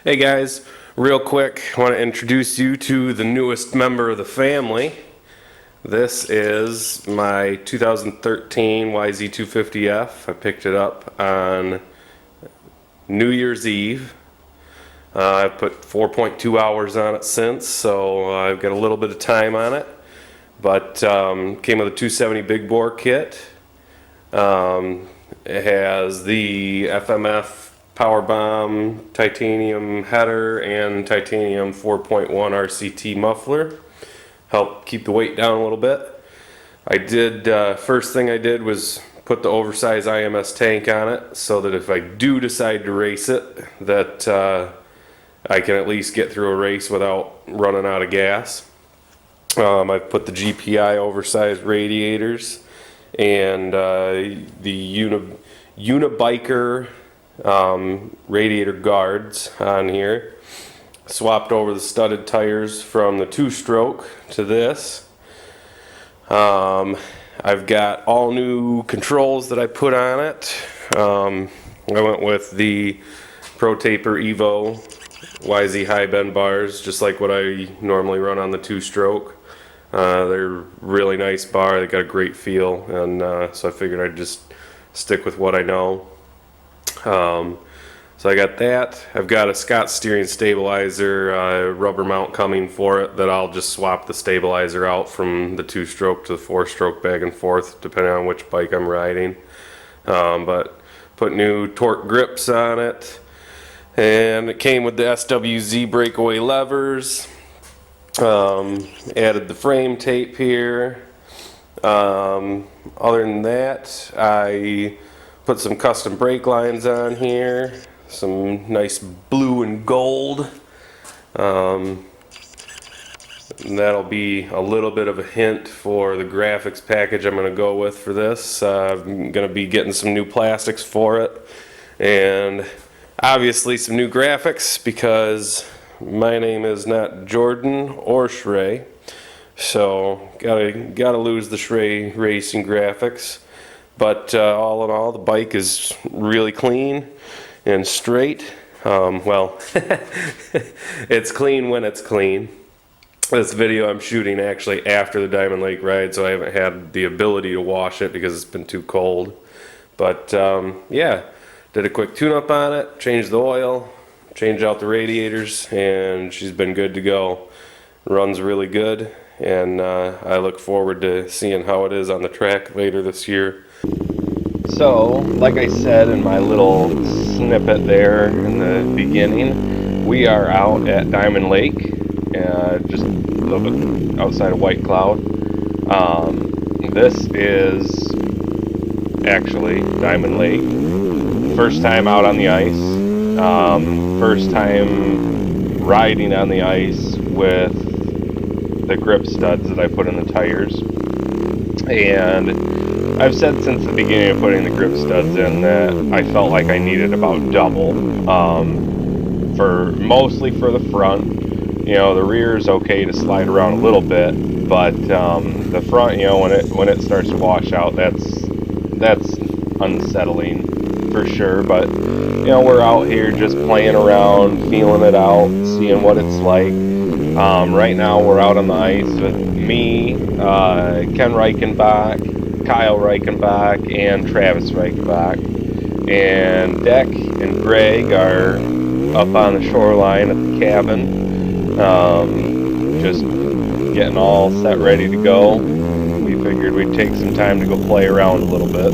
Hey guys, real quick, I want to introduce you to the newest member of the family. This is my 2013 YZ250F. I picked it up on New Year's Eve. I've put 4.2 hours on it since, so I've got a little bit of time on it. But came with a 270 big bore kit. It has the FMF Power Bomb titanium header and titanium 4.1 RCT muffler. Help keep the weight down a little bit. First thing I did was put the oversized IMS tank on it so that if I do decide to race it, that I can at least get through a race without running out of gas. I've put the GPI oversized radiators and the Unibiker radiator guards on here. Swapped over the studded tires from the two-stroke to this. I've got all new controls that I put on it. I went with the Pro Taper Evo YZ high bend bars, just like what I normally run on the two-stroke. They're really nice bar. They got a great feel, and so I figured I'd just stick with what I know. So I got that. I've got a Scott steering stabilizer rubber mount coming for it that I'll just swap the stabilizer out from the two-stroke to the four-stroke back and forth depending on which bike I'm riding. But put new torque grips on it, and it came with the SWZ breakaway levers. Added the frame tape here. Other than that, I put some custom brake lines on here, some nice blue and gold. And that'll be a little bit of a hint for the graphics package I'm going to go with for this. I'm going to be getting some new plastics for it, and obviously some new graphics because my name is not Jordan or Shrey, so gotta lose the Shrey Racing graphics. But all in all, the bike is really clean and straight. Well, it's clean when it's clean. This video I'm shooting actually after the Diamond Lake ride, so I haven't had the ability to wash it because it's been too cold. But yeah, did a quick tune-up on it, changed the oil, changed out the radiators, and she's been good to go. Runs really good, and I look forward to seeing how it is on the track later this year. So, like I said in my little snippet there in the beginning, we are out at Diamond Lake, just a little bit outside of White Cloud. This is actually Diamond Lake. First time out on the ice. First time riding on the ice with the grip studs that I put in the tires. And I've said since the beginning of putting the grip studs in that I felt like I needed about double, mostly for the front. You know, the rear is okay to slide around a little bit, but the front, you know, when it starts to wash out, that's unsettling for sure. But you know, we're out here just playing around, feeling it out, seeing what it's like. Right now we're out on the ice with me, Ken Reichenbach, Kyle Reichenbach, and Travis Reichenbach. And Deck and Greg are up on the shoreline at the cabin, just getting all set ready to go. We figured we'd take some time to go play around a little bit.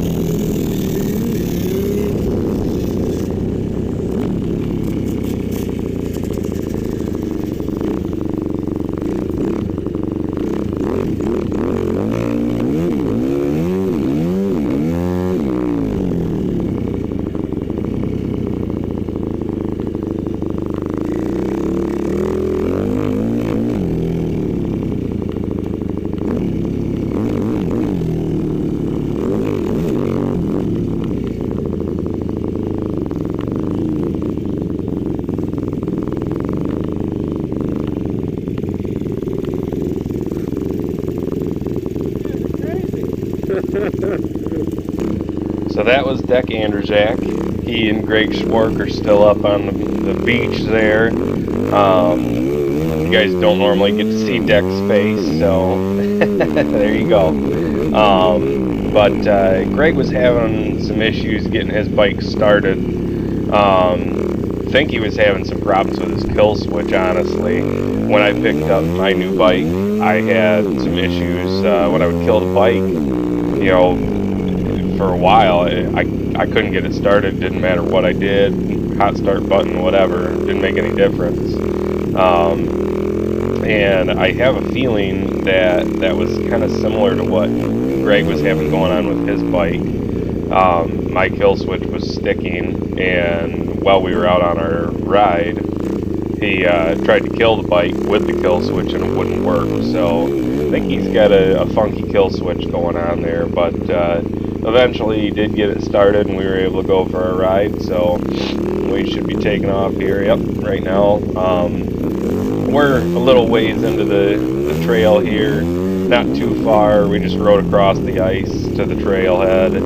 So that was Deck Andrejczak. He and Greg Schwark are still up on the beach there. You guys don't normally get to see Deck's face, so there you go. But Greg was having some issues getting his bike started. I think he was having some problems with his kill switch, honestly. When I picked up my new bike, I had some issues when I would kill the bike. You know, for a while, I couldn't get it started. Didn't matter what I did, hot start button, whatever, didn't make any difference. And I have a feeling that was kind of similar to what Greg was having going on with his bike. My kill switch was sticking, and while we were out on our ride, he tried to kill the bike with the kill switch and it wouldn't work. So I think he's got a funky kill switch going on there, but eventually he did get it started and we were able to go for our ride. So we should be taking off here. Yep, right now. We're a little ways into the trail here, not too far. We just rode across the ice to the trailhead,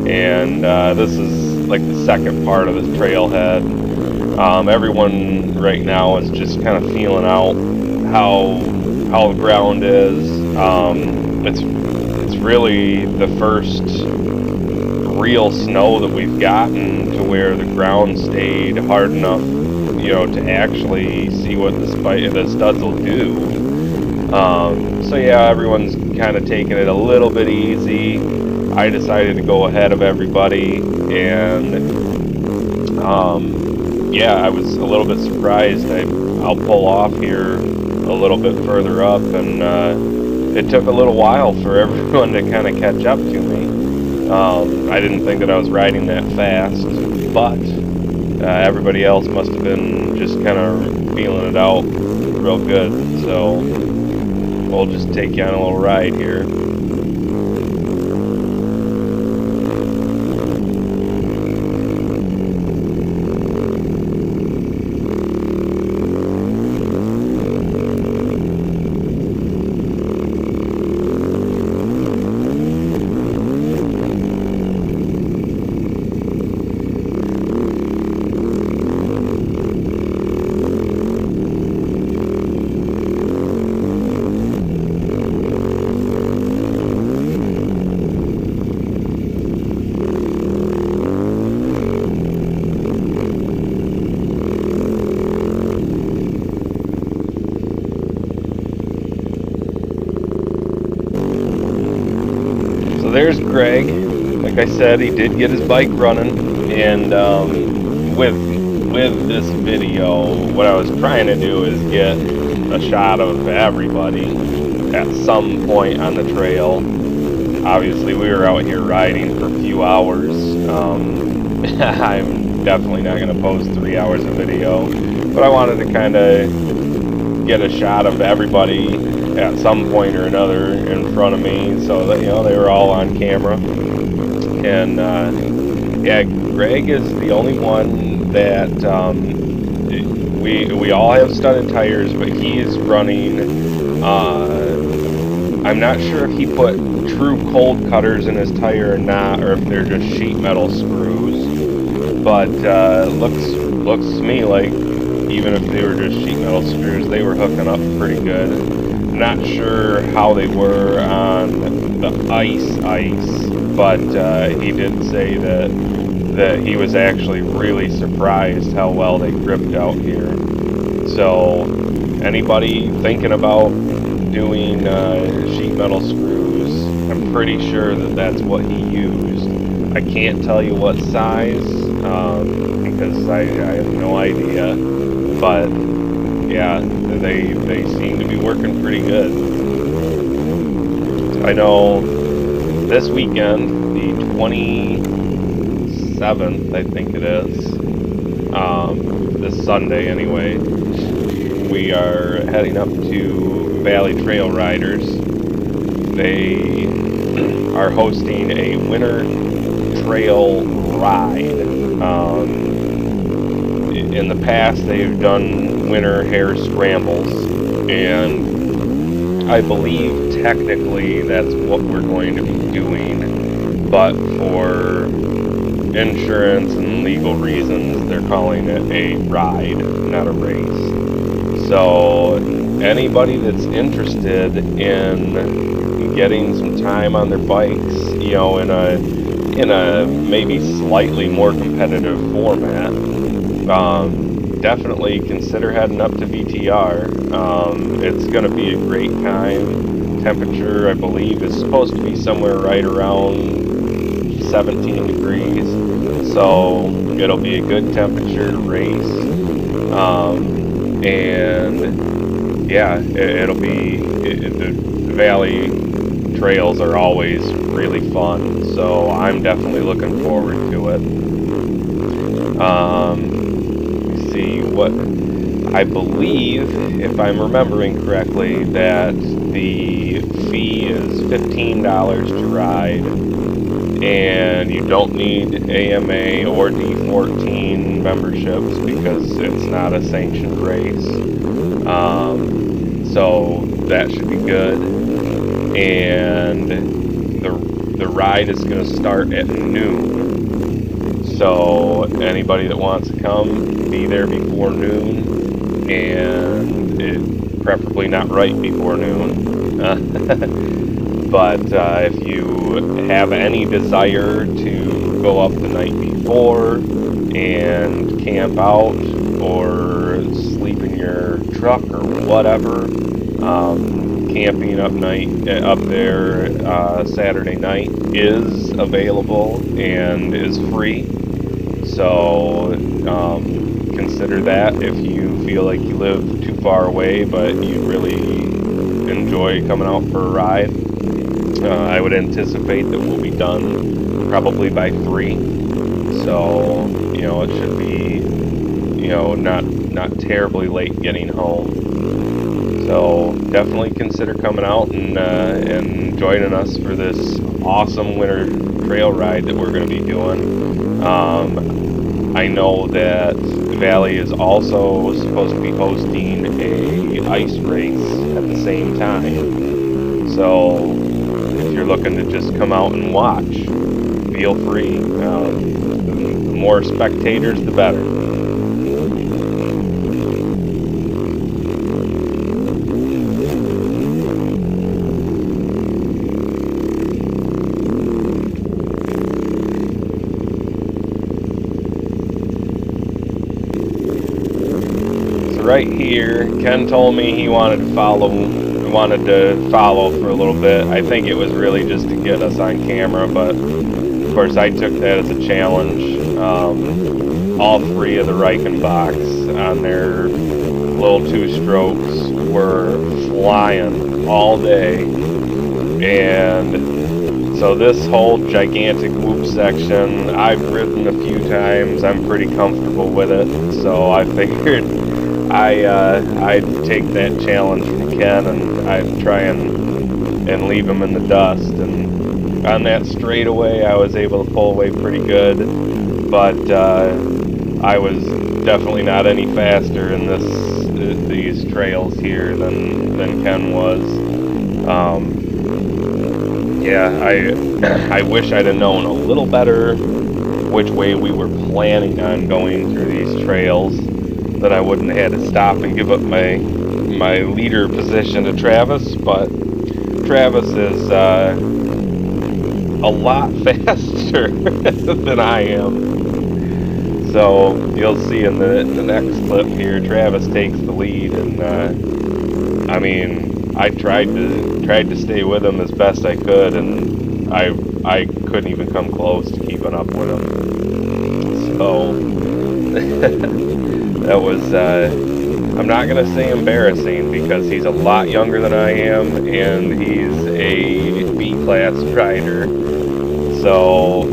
and this is like the second part of the trailhead. Everyone right now is just kind of feeling out how the ground is. It's really the first real snow that we've gotten to where the ground stayed hard enough, you know, to actually see what the studs will do. So yeah, everyone's kind of taking it a little bit easy. I decided to go ahead of everybody, and yeah, I was a little bit surprised. I'll pull off here a little bit further up, and it took a little while for everyone to kind of catch up to me. I didn't think that I was riding that fast, but everybody else must have been just kind of feeling it out real good. So we'll just take you on a little ride here. There's Greg. Like I said, he did get his bike running, and with this video, what I was trying to do is get a shot of everybody at some point on the trail. Obviously, we were out here riding for a few hours. I'm definitely not going to post 3 hours of video, but I wanted to kind of get a shot of everybody at some point or another in front of me, so that, you know, they were all on camera. And yeah, Greg is the only one that we all have studded tires, but he is running. I'm not sure if he put true cold cutters in his tire or not, or if they're just sheet metal screws. But looks to me like even if they were just sheet metal screws, they were hooking up pretty good. Not sure how they were on the ice, but he did say that he was actually really surprised how well they gripped out here. So anybody thinking about doing sheet metal screws, I'm pretty sure that that's what he used. I can't tell you what size because I have no idea, but yeah, they seem to be working pretty good. I know this weekend, the 27th, I think it is, this Sunday anyway, we are heading up to Valley Trail Riders. They are hosting a winter trail ride. In the past, they've done winter hare scrambles, and I believe technically that's what we're going to be doing, but for insurance and legal reasons, they're calling it a ride, not a race. So anybody that's interested in getting some time on their bikes, you know, in a maybe slightly more competitive format, definitely consider heading up to VTR. It's going to be a great time. Temperature, I believe, is supposed to be somewhere right around 17 degrees, so it'll be a good temperature to race. And yeah, the valley trails are always really fun, so I'm definitely looking forward to it. See what I believe, if I'm remembering correctly, that the fee is $15 to ride, and you don't need AMA or D14 memberships because it's not a sanctioned race. So that should be good. And the ride is going to start at noon. So anybody that wants to come, be there before noon, and preferably not right before noon. But if you have any desire to go up the night before and camp out or sleep in your truck or whatever, camping up there Saturday night is available and is free. So consider that if you feel like you live too far away but you really enjoy coming out for a ride. I would anticipate that we'll be done probably by 3. So, you know, it should be, you know, not terribly late getting home. So definitely consider coming out and joining us for this awesome winter trail ride that we're going to be doing. I know that Valley is also supposed to be hosting a ice race at the same time. So if you're looking to just come out and watch, feel free. The more spectators, the better. Right here, Ken told me he wanted to follow for a little bit. I think it was really just to get us on camera, but of course I took that as a challenge. All 3 of the Reichenbachs on their little 2-strokes were flying all day, and so this whole gigantic whoop section I've ridden a few times. I'm pretty comfortable with it, so I figured I'd take that challenge from Ken and I'd try and leave him in the dust. And on that straightaway, I was able to pull away pretty good, but I was definitely not any faster in these trails here than Ken was. Yeah, I wish I'd have known a little better which way we were planning on going through these trails. Then I wouldn't have had to stop and give up my leader position to Travis, but Travis is a lot faster than I am. So you'll see in the next clip here, Travis takes the lead, and I mean, I tried to stay with him as best I could, and I couldn't even come close to keeping up with him. So. That was, I'm not going to say embarrassing because he's a lot younger than I am and he's a B-class rider. So,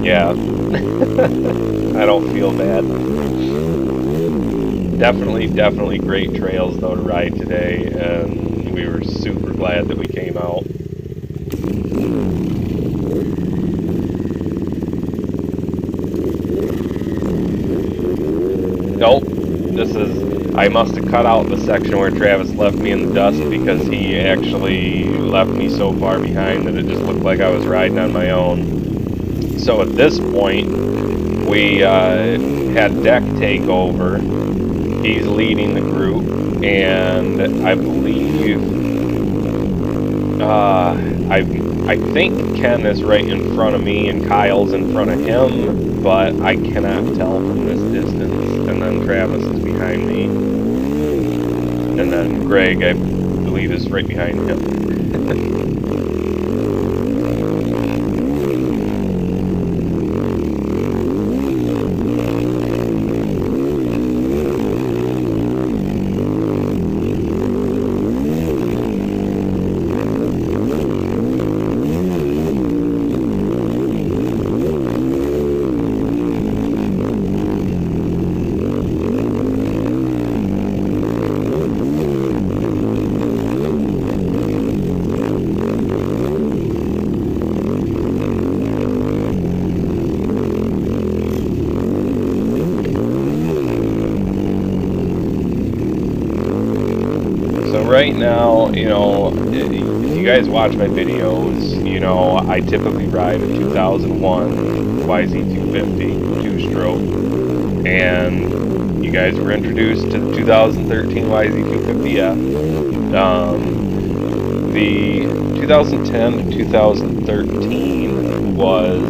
yeah, I don't feel bad. Definitely great trails though to ride today, and we were super glad that we came out. Nope, I must have cut out the section where Travis left me in the dust because he actually left me so far behind that it just looked like I was riding on my own. So at this point, we had Deck take over. He's leading the group, and I believe I think Ken is right in front of me and Kyle's in front of him, but I cannot tell from this distance. And then Travis is behind me, and then Greg, I believe, is right behind him. Right now, you know, if you guys watch my videos, you know, I typically ride a 2001 YZ250 two-stroke, and you guys were introduced to the 2013 YZ250F. The 2010 to 2013 was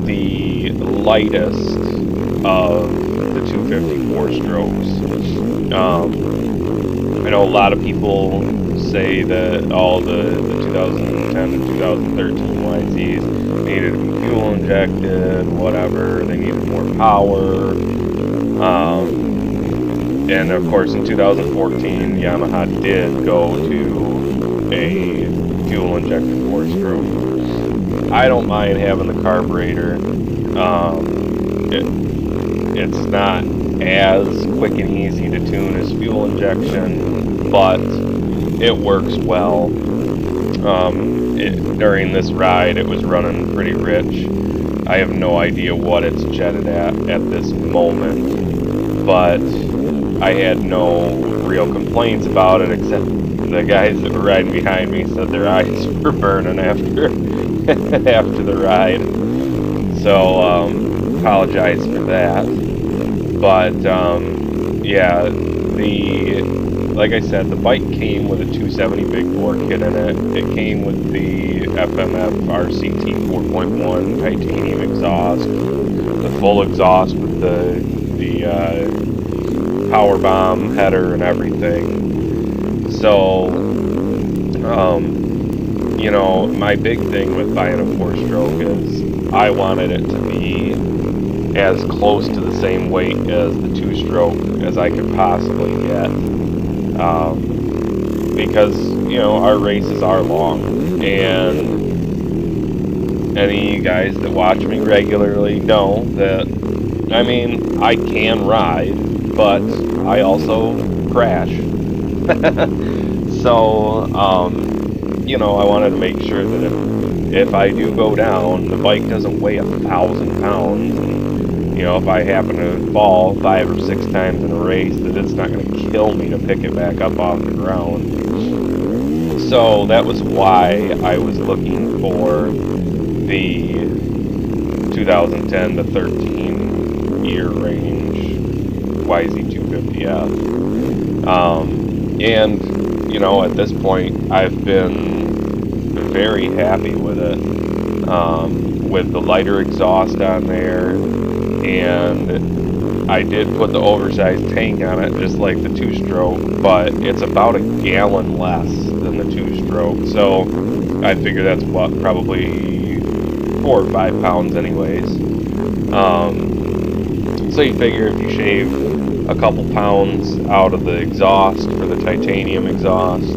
the lightest of the 254 strokes. I know a lot of people say that all the 2010 to 2013 YZs needed to be fuel injected, whatever, they needed more power. And of course in 2014 Yamaha did go to a fuel injected 4-stroke. I don't mind having the carburetor. It's not as quick and easy to tune as fuel injection, but it works well. During this ride, it was running pretty rich. I have no idea what it's jetted at this moment, but I had no real complaints about it, except the guys that were riding behind me said their eyes were burning after after the ride. So apologize for that. But yeah, like I said, the bike came with a 270 big bore kit in it. It came with the FMF RCT 4.1 titanium exhaust, the full exhaust with the power bomb header and everything. So, you know, my big thing with buying a 4-stroke is I wanted it to be as close to the same weight as the 2-stroke as I could possibly get, because, you know, our races are long, and any of you guys that watch me regularly know that, I mean, I can ride, but I also crash. So, you know, I wanted to make sure that if I do go down, the bike doesn't weigh 1,000 pounds, and, you know, if I happen to fall 5 or 6 times in a race, that it's not going to kill me to pick it back up off the ground. So that was why I was looking for the 2010 to 13 year range YZ250F. And, you know, at this point, I've been very happy with it, with the lighter exhaust on there, and I did put the oversized tank on it, just like the 2-stroke, but it's about a gallon less than the 2-stroke, so I figure that's what, probably 4 or 5 pounds anyways. So you figure if you shave a couple pounds out of the exhaust for the titanium exhaust,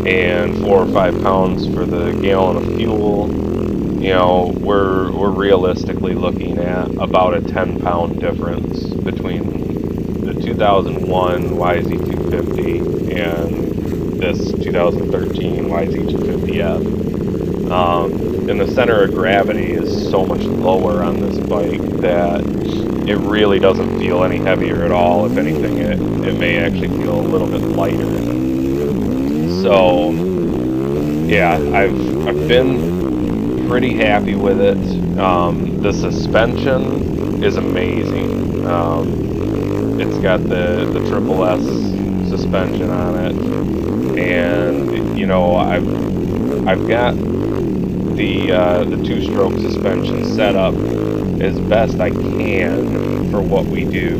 and 4 or 5 pounds for the gallon of fuel, you know, we're realistically looking at about a 10-pound difference between the 2001 YZ250 and this 2013 YZ250F. And the center of gravity is so much lower on this bike that it really doesn't feel any heavier at all. If anything, it may actually feel a little bit lighter. So, yeah, I've been pretty happy with it. The suspension is amazing. It's got the triple S suspension on it, and you know, I've got the two-stroke suspension set up as best I can for what we do,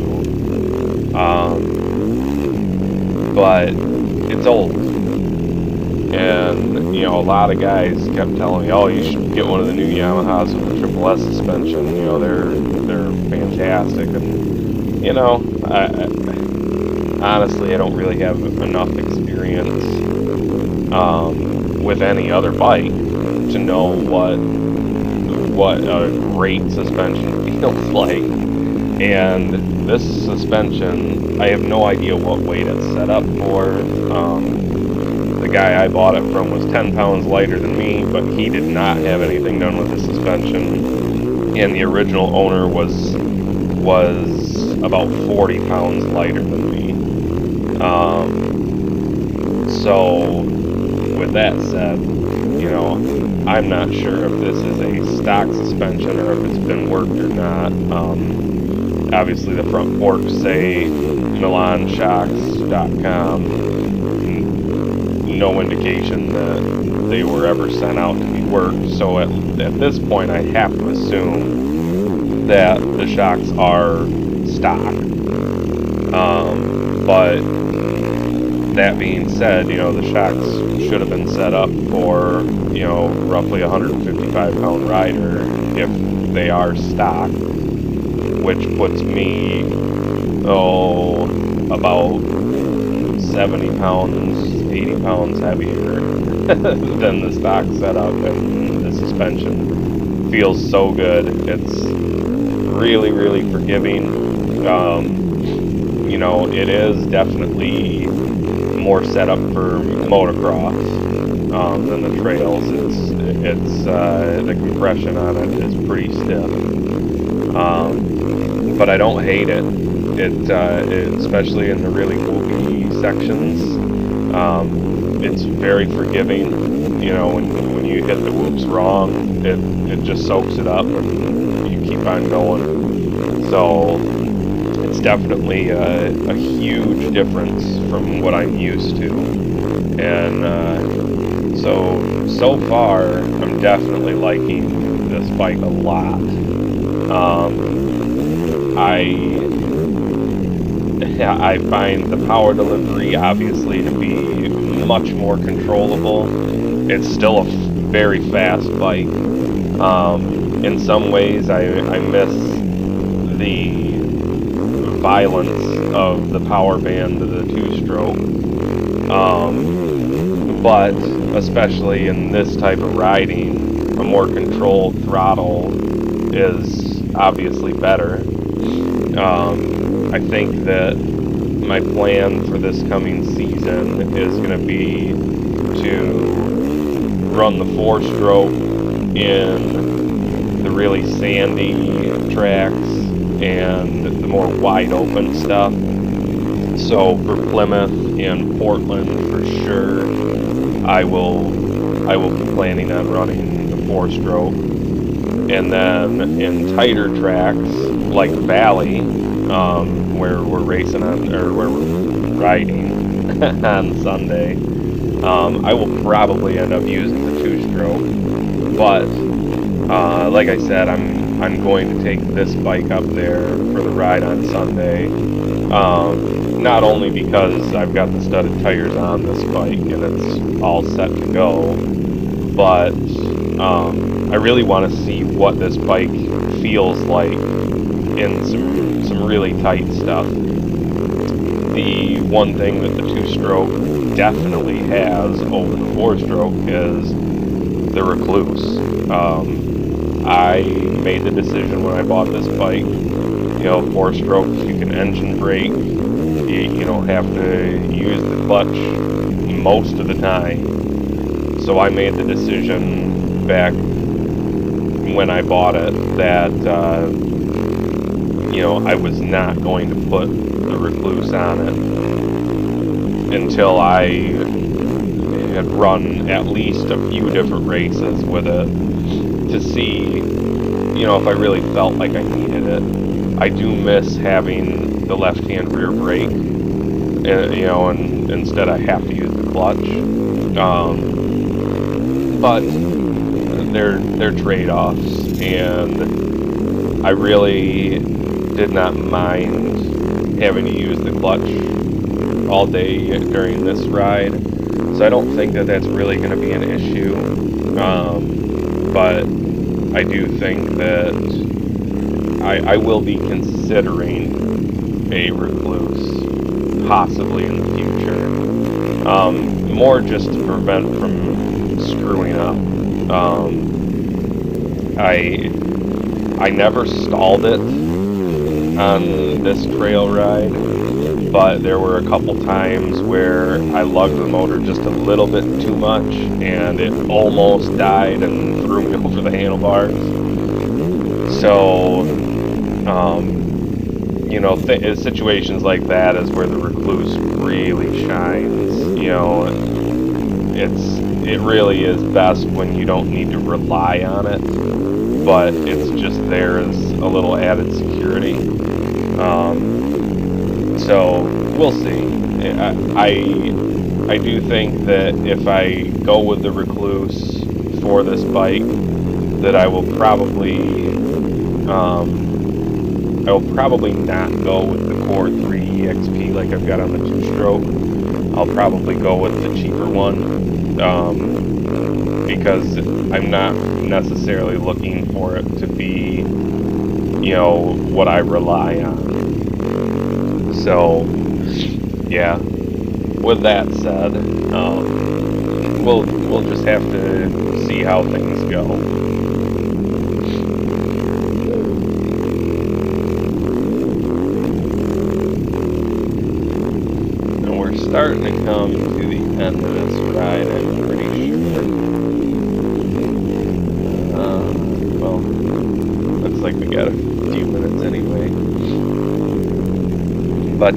but it's old. And, you know, a lot of guys kept telling me, oh, you should get one of the new Yamahas with the triple S suspension. You know, they're fantastic. And, you know, honestly, I don't really have enough experience with any other bike to know what a great suspension feels like. And this suspension, I have no idea what weight it's set up for. The guy I bought it from was 10 pounds lighter than me, but he did not have anything done with the suspension. And the original owner was about 40 pounds lighter than me. So, with that said, you know, I'm not sure if this is a stock suspension or if it's been worked or not. Obviously, the front forks say MilanShocks.com. No indication that they were ever sent out to be worked. So at this point, I have to assume that the shocks are stock. But that being said, you know, the shocks should have been set up for, you know, roughly 155-pound rider if they are stock, which puts me, about 70 pounds, 80 pounds heavier than the stock setup, and the suspension feels so good. It's really, really forgiving. You know, it is definitely more set up for motocross than the trails. It's the compression on it is pretty stiff, but I don't hate it. It especially in the really whoopy sections, it's very forgiving. You know, when you hit the whoops wrong, it just soaks it up and you keep on going. So it's definitely a huge difference from what I'm used to. And so far, I'm definitely liking this bike a lot. I find the power delivery obviously to be much more controllable. It's still a very fast bike. In some ways, I miss the violence of the power band of the two-stroke. But especially in this type of riding, a more controlled throttle is obviously better. I think that my plan for this coming season is going to be to run the four-stroke in the really sandy tracks and the more wide-open stuff. So for Plymouth and Portland, for sure, I will be planning on running the four-stroke. And then in tighter tracks like Valley, where we're racing on, or where we're riding on Sunday, I will probably end up using the two-stroke. But like I said, I'm going to take this bike up there for the ride on Sunday. Not only because I've got the studded tires on this bike and it's all set to go, but I really want to see what this bike feels like in some really tight stuff. The one thing that the two-stroke definitely has over the four-stroke is the recluse. I made the decision when I bought this bike, you know, four-strokes, you can engine brake, you don't have to use the clutch most of the time. So I made the decision back when I bought it that, you know, I was not going to put the recluse on it until I had run at least a few different races with it to see, you know, if I really felt like I needed it. I do miss having the left-hand rear brake, you know, and instead I have to use the clutch. But they're trade-offs, and I really did not mind having to use the clutch all day during this ride, so I don't think that that's really going to be an issue. But I do think that I will be considering a Recluse, possibly in the future. More just to prevent from screwing up. I never stalled it on this trail ride, but there were a couple times where I lugged the motor just a little bit too much, and it almost died and threw me over the handlebars. So, you know, situations like that is where the Recluse really shines. You know, it really is best when you don't need to rely on it, but it's just there as a little added security. So we'll see. I do think that if I go with the Recluse for this bike, that I will probably not go with the Core 3 EXP like I've got on the 2-stroke. I'll probably go with the cheaper one, because I'm not necessarily looking for it to be, you know, what I rely on. So, yeah. With that said, we'll just have to see how things go. And we're starting to come to the end of this ride, I'm pretty sure. Well, looks like we got a few minutes anyway. But,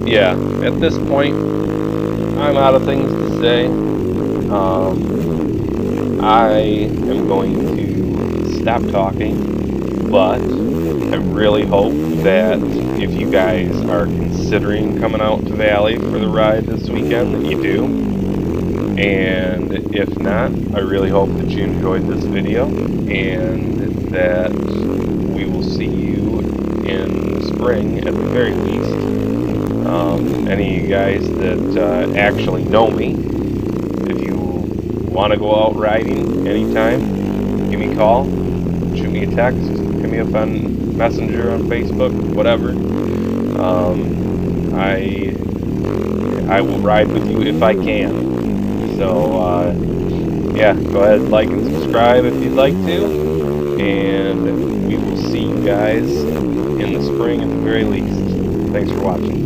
yeah, at this point, I'm out of things to say. I am going to stop talking, but I really hope that if you guys are considering coming out to Valley for the ride this weekend, that you do. And if not, I really hope that you enjoyed this video, and that we will see you in the spring at the very least. Any of you guys that actually know me, if you want to go out riding anytime, give me a call, shoot me a text, hit me up on Messenger, on Facebook, whatever. I will ride with you if I can. So, yeah, go ahead, like and subscribe if you'd like to, and we will see you guys in the spring at the very least. Thanks for watching.